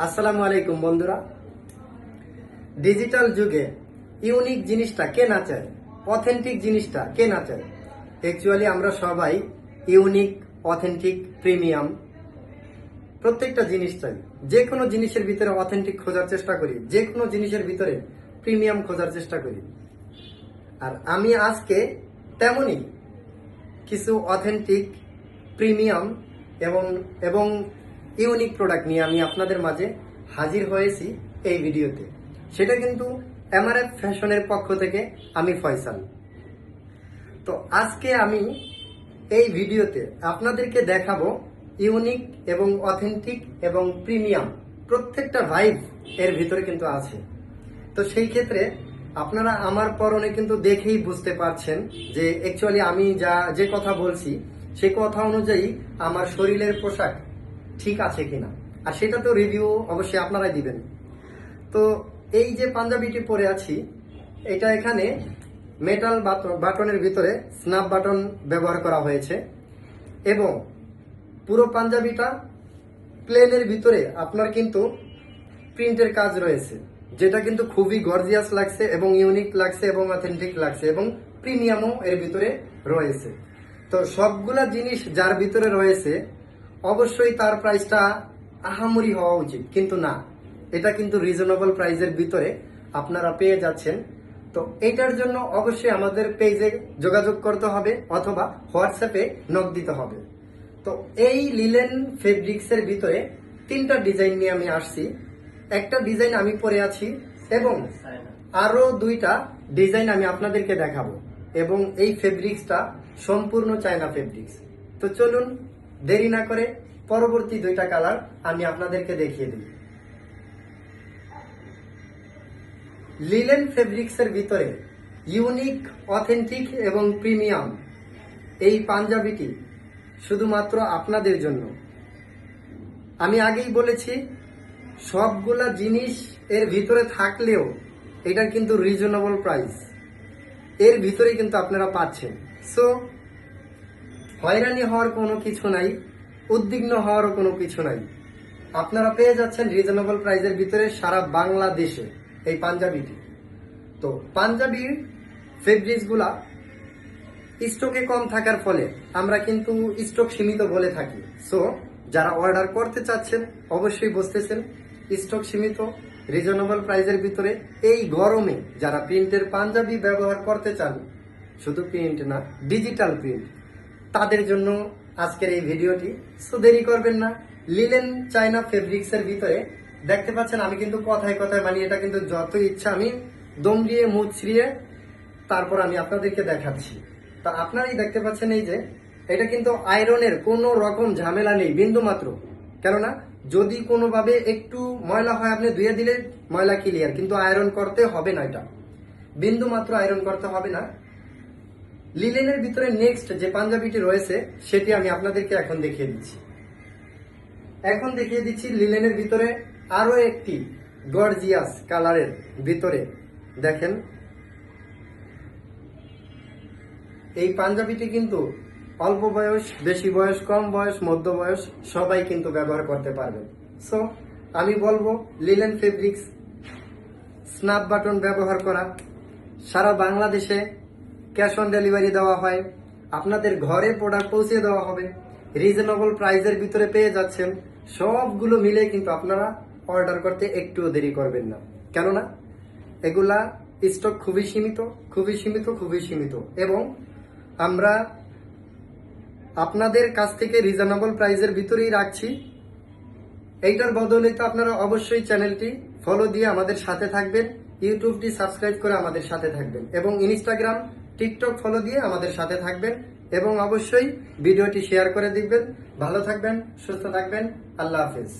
আসসালামু আলাইকুম বন্ধুরা। ডিজিটাল যুগে ইউনিক জিনিসটা কে না চায়, অথেন্টিক জিনিসটা কে না চায়। অ্যাকচুয়ালি আমরা সবাই ইউনিক, অথেন্টিক, প্রিমিয়াম প্রত্যেকটা জিনিস চাই। যে কোনো জিনিসের ভিতরে অথেন্টিক খোঁজার চেষ্টা করি, যে কোনো জিনিসের ভিতরে প্রিমিয়াম খোঁজার চেষ্টা করি। আর আমি আজকে তেমনই কিছু অথেন্টিক, প্রিমিয়াম এবং ইউনিক প্রোডাক্ট নিয়ে আমি আপনাদের মাঝে হাজির হয়েছি এই ভিডিওতে। সেটা কিন্তু এমআরএফ ফ্যাশনের পক্ষ থেকে আমি ফয়সাল। তো আজকে আমি এই ভিডিওতে আপনাদেরকে দেখাবো ইউনিক এবং অথেন্টিক এবং প্রিমিয়াম প্রত্যেকটা ভাইব এর ভিতরে কিন্তু আছে। তো সেই ক্ষেত্রে আপনারা আমার পরনে কিন্তু দেখেই বুঝতে পারছেন যে অ্যাকচুয়ালি আমি যে কথা বলছি সেই কথা অনুযায়ী আমার শরীরের পোশাক ঠিক আছে কিনা, আর সেটা তো রিভিউ অবশ্যই আপনারাই দিবেন। তো এই যে পাঞ্জাবিটি পরে আছি, এটা এখানে মেটাল বাটনের ভিতরে স্ন্যাপ বাটন ব্যবহার করা হয়েছে এবং পুরো পাঞ্জাবিটা প্লেনের ভিতরে আপনার কিন্তু প্রিন্টের কাজ রয়েছে, যেটা কিন্তু খুবই গর্জিয়াস লাগছে এবং ইউনিক লাগছে এবং অথেন্টিক লাগছে এবং প্রিমিয়ামও এর ভিতরে রয়েছে। তো সবগুলা জিনিস যার ভিতরে রয়েছে অবশ্যই তার প্রাইসটা আহামরি হওয়া উচিত, কিন্তু না, এটা কিন্তু রিজনেবল প্রাইসের ভিতরে আপনারা পেয়ে যাচ্ছেন। তো এটার জন্য অবশ্যই আমাদের পেজে যোগাযোগ করতে হবে অথবা হোয়াটসঅ্যাপে নক দিতে হবে। তো এই লিলেন ফেব্রিক্সের ভিতরে তিনটা ডিজাইন নিয়ে আমি আসছি। একটা ডিজাইন আমি পরে আছি এবং আরো দুইটা ডিজাইন আমি আপনাদেরকে দেখাবো, এবং এই ফেব্রিক্সটা সম্পূর্ণ চায়না ফেব্রিক্স। তো চলুন দেরি না করে পরবর্তী দুইটা কালার আমি আপনাদেরকে দেখিয়ে দিই। লিলেন ফেব্রিক্সের ভিতরে ইউনিক, অথেন্টিক এবং প্রিমিয়াম এই পাঞ্জাবিটি শুধুমাত্র আপনাদের জন্য। আমি আগেই বলেছি সবগুলা জিনিস এর ভিতরে থাকলেও এটা কিন্তু রিজনেবল প্রাইস এর ভিতরে কিন্তু আপনারা পাচ্ছেন। সো হয়রানি হওয়ার কোনো কিছু নাই, উদ্বিগ্ন হওয়ারও কোনো কিছু নাই। আপনারা পেয়ে যাচ্ছেন রিজনেবল প্রাইসের ভিতরে সারা বাংলাদেশে এই পাঞ্জাবিটি। তো পাঞ্জাবির ফেব্রিক্সগুলা স্টকে কম থাকার ফলে আমরা কিন্তু স্টক সীমিত বলে থাকি। সো যারা অর্ডার করতে চাচ্ছেন অবশ্যই বুঝতেছেন স্টক সীমিত, রিজনেবল প্রাইসের ভিতরে। এই গরমে যারা প্রিন্টের পাঞ্জাবি ব্যবহার করতে চান, শুধু প্রিন্ট না, ডিজিটাল প্রিন্ট, তাদের জন্য আজকের এই ভিডিওটি। সো দেরি করবেন না, লিলেন চায়না ফেব্রিক্সের ভিতরে দেখতে পাচ্ছেন আমি কিন্তু কথায় কথায় মানে এটা কিন্তু যত ইচ্ছা আমি দম দিয়ে মুখ ছিঁড়িয়ে তারপর আমি আপনাদেরকে দেখাচ্ছি। তা আপনারাই দেখতে পাচ্ছেন এই যে এটা কিন্তু আয়রনের কোনো রকম ঝামেলা নেই বিন্দু মাত্র। কেননা যদি কোনোভাবে একটু ময়লা হয় আপনি ধুয়ে দিলে ময়লা ক্লিয়ার, কিন্তু আয়রন করতে হবে না, এটা বিন্দু মাত্র আয়রন করতে হবে না। লিলেনের ভিতরে নেক্সট যে পাঞ্জাবিটি রয়েছে সেটি আমি আপনাদেরকে এখন দেখিয়ে দিচ্ছি। লিলেনের ভিতরে আরো একটি গর্জিয়াস কালারের ভিতরে দেখেন এই পাঞ্জাবিটি কিন্তু অল্প বয়স, বেশি বয়স, কম বয়স, মধ্য বয়স সবাই কিন্তু ব্যবহার করতে পারবেন। সো আমি বলবো লিলেন ফেব্রিক্স স্ন্যাপ বাটন ব্যবহার করা, সারা বাংলাদেশে ক্যাশ অন ডেলিভারি দেওয়া হয়, আপনাদের ঘরে প্রোডাক্ট পৌঁছে দেওয়া হবে, রিজনেবল প্রাইসের ভিতরে পেয়ে যাচ্ছেন। সবগুলো মিলে কিন্তু আপনারা অর্ডার করতে একটুও দেরি করবেন না, কেননা এগুলা স্টক খুবই সীমিত এবং আমরা আপনাদের কাছ থেকে রিজনেবল প্রাইসের ভিতরেই রাখছি। এইটার বদলে তো আপনারা অবশ্যই চ্যানেলটি ফলো দিয়ে আমাদের সাথে থাকবেন, ইউটিউবটি সাবস্ক্রাইব করে আমাদের সাথে থাকবেন এবং ইনস্টাগ্রাম, টিকটক ফলো দিয়ে আমাদের সাথে থাকবেন এবং অবশ্যই ভিডিওটি শেয়ার করে দিবেন। ভালো থাকবেন, সুস্থ থাকবেন, আল্লাহ হাফেজ।